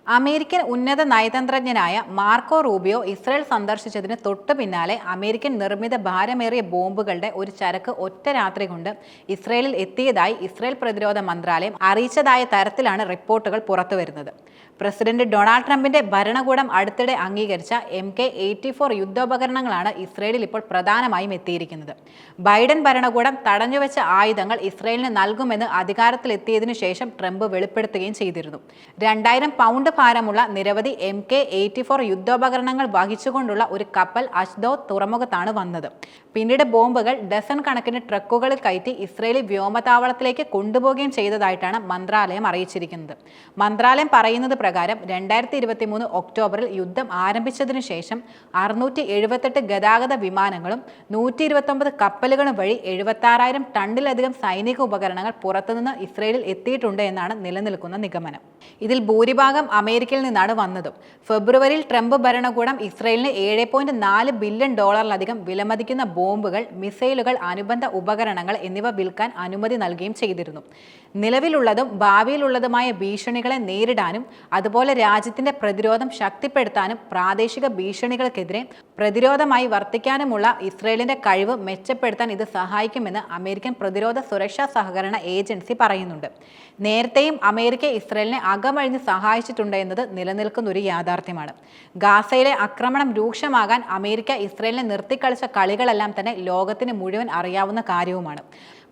American ഉന്നത നയതന്ത്രജ്ഞനായ Marco Rubio Israel സന്ദർശിച്ചതിന് തൊട്ടു പിന്നാലെ അമേരിക്കൻ നിർമ്മിത ഭാരമേറിയ ബോംബുകളുടെ ഒരു ചരക്ക് ഒറ്റ രാത്രി കൊണ്ട് ഇസ്രയേലിൽ എത്തിയതായി ഇസ്രയേൽ പ്രതിരോധ മന്ത്രാലയം അറിയിച്ചതായ തരത്തിലാണ് റിപ്പോർട്ടുകൾ പുറത്തുവരുന്നത്. പ്രസിഡന്റ് ഡൊണാൾഡ് ട്രംപിന്റെ ഭരണകൂടം അടുത്തിടെ അംഗീകരിച്ച MK-84 യുദ്ധോപകരണങ്ങളാണ് ഇസ്രയേലിൽ ഇപ്പോൾ പ്രധാനമായും എത്തിയിരിക്കുന്നത്. ബൈഡൻ ഭരണകൂടം തടഞ്ഞുവെച്ച ആയുധങ്ങൾ ഇസ്രയേലിന് നൽകുമെന്ന് അധികാരത്തിലെത്തിയതിനു ശേഷം ട്രംപ് വെളിപ്പെടുത്തുകയും ചെയ്തിരുന്നു. 2000 പൗണ്ട് ഭാരമുള്ള നിരവധി MK-84 യുദ്ധോപകരണങ്ങൾ വഹിച്ചുകൊണ്ടുള്ള ഒരു കപ്പൽ അഷ്ദോദ് തുറമുഖത്താണ് വന്നത്. പിന്നീട് ബോംബുകൾ ഡസൻ കണക്കിന് ട്രക്കുകളിൽ കയറ്റി ഇസ്രയേലി വ്യോമതാവളത്തിലേക്ക് കൊണ്ടുപോവുകയും ചെയ്തതായിട്ടാണ് മന്ത്രാലയം അറിയിച്ചിരിക്കുന്നത്. മന്ത്രാലയം പറയുന്നത് പ്രകാരം 2023 ഒക്ടോബറിൽ യുദ്ധം ആരംഭിച്ചതിനു ശേഷം 678 ഗതാഗത വിമാനങ്ങളും 129 കപ്പലുകളും വഴി 76,000 ടണ്ണിലധികം സൈനിക ഉപകരണങ്ങൾ പുറത്തുനിന്ന് ഇസ്രയേലിൽ എത്തിയിട്ടുണ്ട് എന്നാണ് നിലനിൽക്കുന്ന നിഗമനം. ഇതിൽ ഭൂരിഭാഗം അമേരിക്കയിൽ നിന്നാണ് വന്നതും. ഫെബ്രുവരിയിൽ ട്രംപ് ഭരണകൂടം ഇസ്രയേലിന് $7.4 ബില്യൺ വിലമതിക്കുന്ന ബോംബുകൾ, മിസൈലുകൾ, അനുബന്ധ ഉപകരണങ്ങൾ എന്നിവ വിൽക്കാൻ അനുമതി നൽകുകയും ചെയ്തിരുന്നു. നിലവിലുള്ളതും ഭാവിയിലുള്ളതുമായ ഭീഷണികളെ നേരിടാനും അതുപോലെ രാജ്യത്തിന്റെ പ്രതിരോധം ശക്തിപ്പെടുത്താനും പ്രാദേശിക ഭീഷണികൾക്കെതിരെ പ്രതിരോധമായി വർത്തിക്കാനുമുള്ള ഇസ്രയേലിന്റെ കഴിവ് മെച്ചപ്പെടുത്താൻ ഇത് സഹായിക്കുമെന്ന് അമേരിക്കൻ പ്രതിരോധ സുരക്ഷാ സഹകരണ ഏജൻസി പറയുന്നുണ്ട്. നേരത്തെയും അമേരിക്ക ഇസ്രയേലിനെ അകമഴിഞ്ഞ് സഹായിച്ചിട്ടുണ്ട് എന്നത് നിലനിൽക്കുന്ന ഒരു യാഥാർത്ഥ്യമാണ്. ഗാസയിലെ ആക്രമണം രൂക്ഷമാകാൻ അമേരിക്ക ഇസ്രയേലിനെ നിർത്തിക്കളിച്ച കളികളെല്ലാം തന്നെ ലോകത്തിന് മുഴുവൻ അറിയാവുന്ന കാര്യവുമാണ്.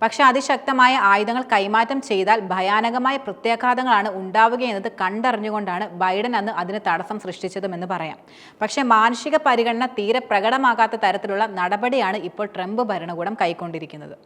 പക്ഷെ അതിശക്തമായ ആയുധങ്ങൾ കൈമാറ്റം ചെയ്താൽ ഭയാനകമായ പ്രത്യാഘാതങ്ങളാണ് ഉണ്ടാവുകയെന്നത് കണ്ടറിഞ്ഞുകൊണ്ടാണ് ബൈഡൻ അന്ന് അതിന് തടസ്സം സൃഷ്ടിച്ചതുമെന്ന് പറയാം. പക്ഷേ മാനുഷിക പരിഗണന തീരെ പ്രകടമാകാത്ത തരത്തിലുള്ള നടപടിയാണ് ഇപ്പോൾ ട്രംപ് ഭരണകൂടം കൈക്കൊണ്ടിരിക്കുന്നത്.